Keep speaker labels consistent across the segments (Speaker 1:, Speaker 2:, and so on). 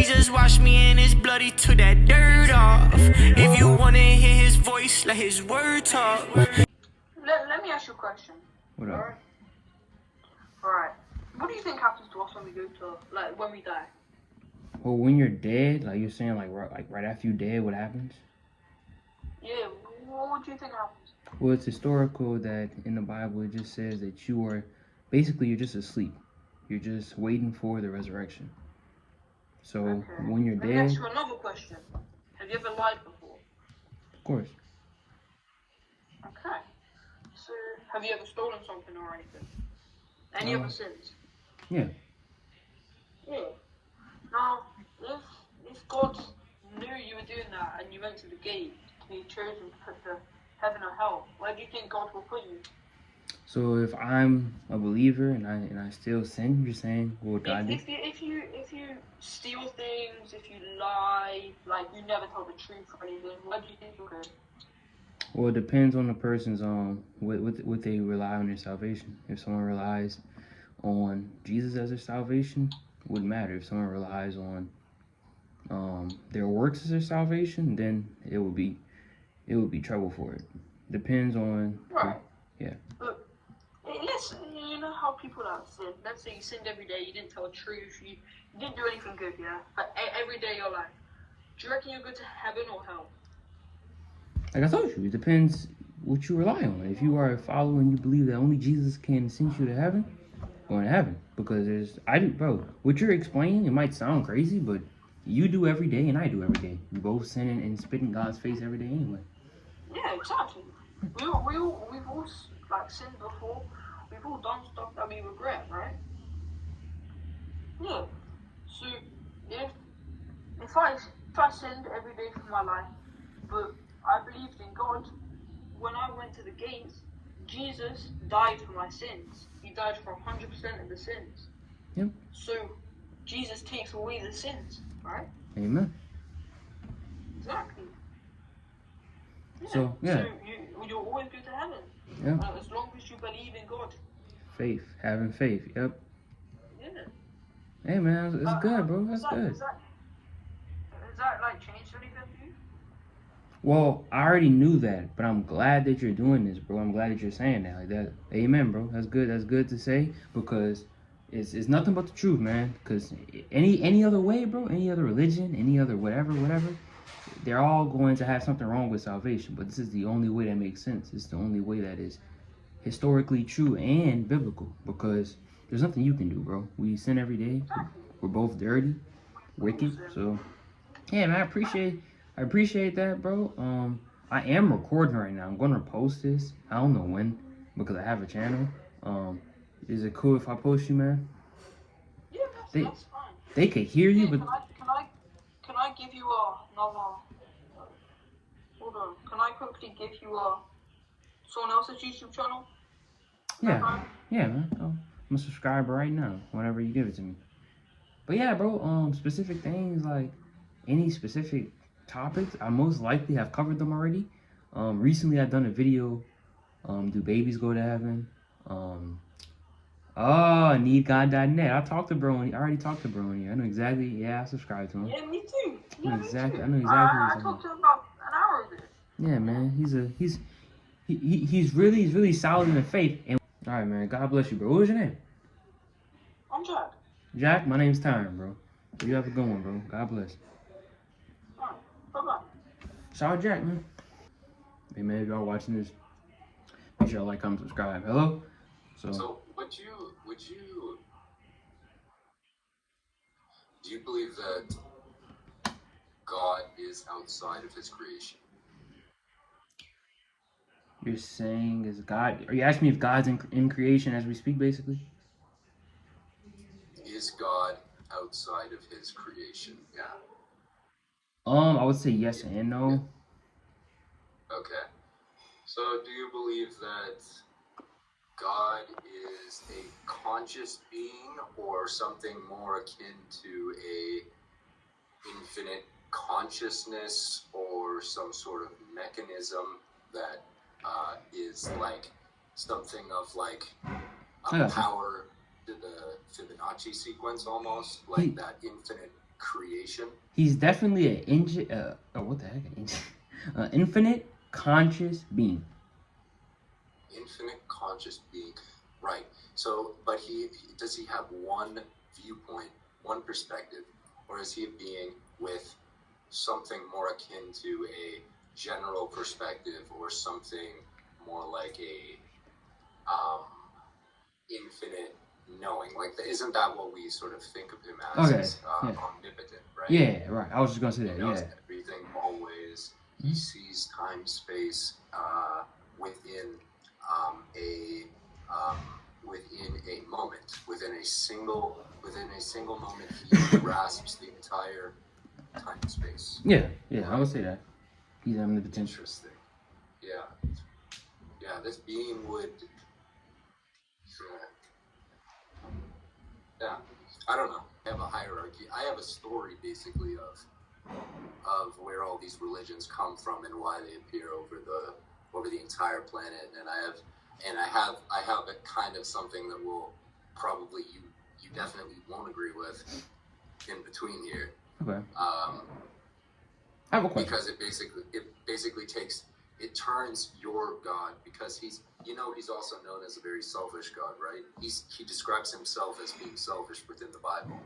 Speaker 1: Jesus washed me in his blood, he took that dirt off. If you wanna hear his voice, let his word talk.
Speaker 2: Let me ask you a question.
Speaker 3: What up?
Speaker 2: Alright. What do you think happens to us when we go to, like, when we die?
Speaker 3: Well, when you're dead, like you're saying, like right after you're dead, what happens?
Speaker 2: Yeah, what do you think happens?
Speaker 3: Well, it's historical that in the Bible it just says that you're just asleep. You're just waiting for the resurrection. So when you're
Speaker 2: Let me
Speaker 3: dead,
Speaker 2: ask you another question. Have you ever lied before?
Speaker 3: of course.
Speaker 2: Okay. So, have you ever stolen something or anything? Any other sins?
Speaker 3: Yeah.
Speaker 2: Yeah. Now, if God knew you were doing that and you went to the gate to be chosen to put to heaven or hell, where do you think God will put you?
Speaker 3: So if I'm a believer and I still sin, you're saying what would God do?
Speaker 2: If you steal things, if you lie, like you never tell the truth or anything, where do you think you'll go?
Speaker 3: Well, it depends on the person's what they rely on their salvation. If someone relies on Jesus as their salvation, it wouldn't matter. If someone relies on their works as their salvation, then it would be trouble for it. Depends on yeah.
Speaker 2: But you know how people that sin. Let's say you sinned every day, you didn't tell the truth, you didn't do anything good, yeah. But every day of your life, do you reckon you'll go to heaven or hell?
Speaker 3: Like I told you, it depends what you rely on. If you are a follower and you believe that only Jesus can send you to heaven, going to heaven. Because what you're explaining, it might sound crazy, but you do every day and I do every day. We both sin and spit in God's face every day anyway.
Speaker 2: Yeah, exactly. We've all like sinned before. We've all done stuff that we regret, right? Yeah. So if I sinned every day for my life, but I believed in God, when I went to the gates, Jesus died for my sins. He died for 100% of the sins.
Speaker 3: Yep.
Speaker 2: So Jesus takes away the sins, right?
Speaker 3: Amen.
Speaker 2: Exactly. Yeah.
Speaker 3: So
Speaker 2: you'll always go to heaven.
Speaker 3: Yeah.
Speaker 2: As long as you believe in God.
Speaker 3: Faith, having faith. Yep.
Speaker 2: Yeah.
Speaker 3: Hey man, it's good, bro. That's good.
Speaker 2: Has that like changed anything for you?
Speaker 3: Well, I already knew that, but I'm glad that you're doing this, bro. I'm glad that you're saying that like that. Amen, bro. That's good. That's good to say because it's nothing but the truth, man. Because any other way, bro, any other religion, any other whatever, they're all going to have something wrong with salvation. But this is the only way that makes sense. It's the only way that is historically true and biblical because there's nothing you can do, bro. We sin every day. We're both dirty, wicked. So, yeah, man, I appreciate that, bro. I am recording right now. I'm gonna post this. I don't know when because I have a channel. Is it cool if I post you, man?
Speaker 2: Yeah, that's fine.
Speaker 3: They could hear you, but
Speaker 2: can I give you another? Hold on. Can I quickly give you someone else's YouTube channel?
Speaker 3: Yeah, man. I'm a subscriber right now. Whenever you give it to me. But yeah, bro. Specific things like any specific topics, I most likely have covered them already. Recently I've done a video. Do babies go to heaven? Needgod.net. I talked to bro. I already talked to bro in here. I know exactly. Yeah, I subscribe to him.
Speaker 2: Yeah, me too.
Speaker 3: I know exactly.
Speaker 2: I talked to him about an hour ago.
Speaker 3: Yeah, man. He's really solid in the faith. And all right, man. God bless you, bro. What was your name?
Speaker 2: I'm Jack.
Speaker 3: Jack. My name's Tyron, bro. You have a good one, bro. God bless.
Speaker 2: Alright, bye-bye.
Speaker 3: Shout out Jack, man. Hey, man, if y'all watching this, make sure y'all like, comment, subscribe. Hello?
Speaker 4: So do you believe that God is outside of his creation?
Speaker 3: You're saying is God, are you asking me if God's in creation as we speak, basically?
Speaker 4: Is God outside of his creation? Yeah.
Speaker 3: I would say yes and no.
Speaker 4: Okay. So do you believe that God is a conscious being or something more akin to a infinite consciousness or some sort of mechanism that is like something of like a power to the Fibonacci sequence almost, like that infinite creation.
Speaker 3: He's definitely an infinite conscious being.
Speaker 4: Infinite conscious being, right? So, but does he have one viewpoint, one perspective, or is he a being with something more akin to a general perspective, or something more like a infinite knowing? Like, isn't that what we sort of think of him as?
Speaker 3: Okay.
Speaker 4: Omnipotent, right?
Speaker 3: Yeah, right. I was just gonna say that.
Speaker 4: He knows
Speaker 3: Yeah.
Speaker 4: everything always. He sees time, space within a moment, within a single moment. He grasps the entire time and space.
Speaker 3: Yeah, I would say that. He's omnipotent.
Speaker 4: Interesting. Yeah. This being would. Yeah, I don't know. I have a hierarchy. I have a story basically of where all these religions come from and why they appear over the entire planet. And I have a kind of something that will probably you definitely won't agree with in between here.
Speaker 3: Okay. I have a question.
Speaker 4: Because it basically turns your God, because he's also known as a very selfish God, right? He describes himself as being selfish within the Bible.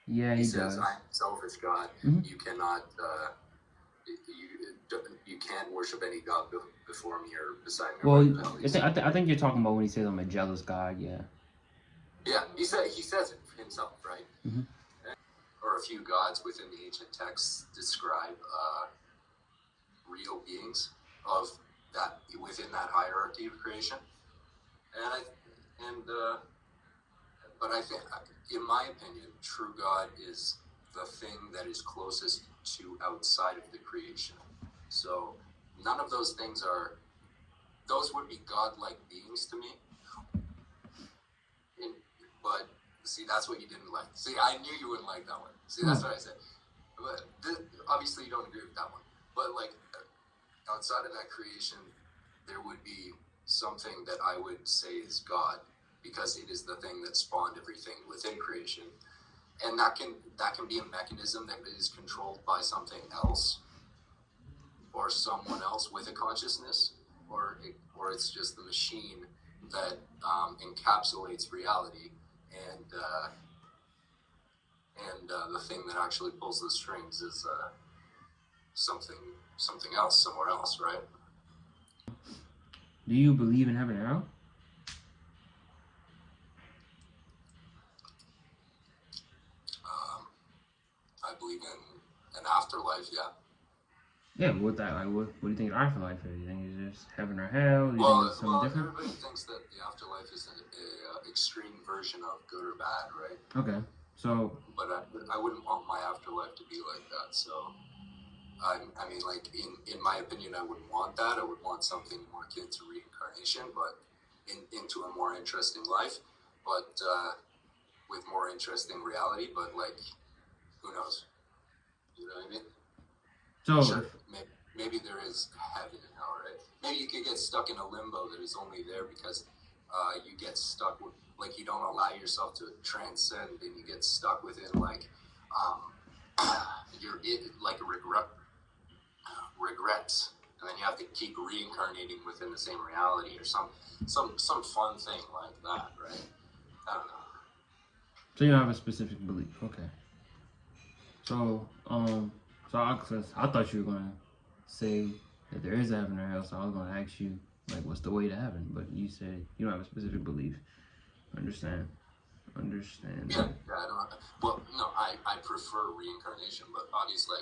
Speaker 3: Yeah, he
Speaker 4: says,
Speaker 3: does.
Speaker 4: "I'm a selfish God.
Speaker 3: Mm-hmm.
Speaker 4: You cannot, you can't worship any God before me or beside me."
Speaker 3: Well, I think you're talking about when he says I'm a jealous God. Yeah.
Speaker 4: Yeah, he says it himself, right?
Speaker 3: Mm-hmm.
Speaker 4: Or a few gods within the ancient texts describe real beings of that within that hierarchy of creation, but I think, in my opinion, true God is the thing that is closest to outside of the creation. So none of those things those would be godlike beings to me. But see, that's what you didn't like. See, I knew you wouldn't like that one. See, that's what I said. But obviously, you don't agree with that one. But like, outside of that creation, there would be something that I would say is God, because it is the thing that spawned everything within creation, and that can be a mechanism that is controlled by something else, or someone else with a consciousness, or it's just the machine that encapsulates reality, and the thing that actually pulls the strings is something else somewhere else, right?
Speaker 3: Do you believe in heaven and hell?
Speaker 4: I believe in an afterlife, yeah.
Speaker 3: Yeah, what do you think afterlife is? You think it's just heaven or hell? Do you think it's something different?
Speaker 4: Everybody thinks that the afterlife is an extreme version of good or bad, right?
Speaker 3: Okay, so...
Speaker 4: But I wouldn't want my afterlife to be like that, so... I mean, like, in my opinion, I wouldn't want that. I would want something more akin to reincarnation, but into a more interesting life, but with more interesting reality, but, like, who knows? You know what I mean?
Speaker 3: So...
Speaker 4: Sure, maybe there is heaven and hell, right? Maybe you could get stuck in a limbo that is only there because you get stuck with, like, you don't allow yourself to transcend, and you get stuck within, like, like a regrets, and then you have to keep reincarnating within the same reality, or some fun thing like that, right? I don't know.
Speaker 3: So you don't have a specific belief, okay? So I thought you were gonna say that there is a heaven or hell, so I was gonna ask you, like, what's the way to heaven? But you said you don't have a specific belief. Understand?
Speaker 4: Yeah, I don't. Well, no, I prefer reincarnation, but obviously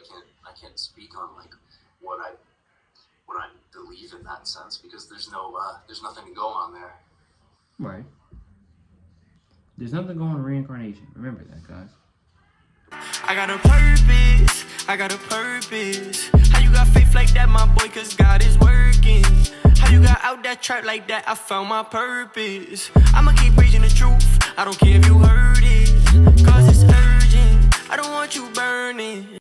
Speaker 4: I can't speak on, like, what I believe in that sense, because there's nothing to go on there.
Speaker 3: Right. There's nothing going on reincarnation. Remember that, guys.
Speaker 1: I got a purpose. How you got faith like that, my boy? Cause God is working. How you got out that trap like that? I found my purpose. I'ma keep preaching the truth. I don't care if you heard it, cause it's urgent. I don't want you burning.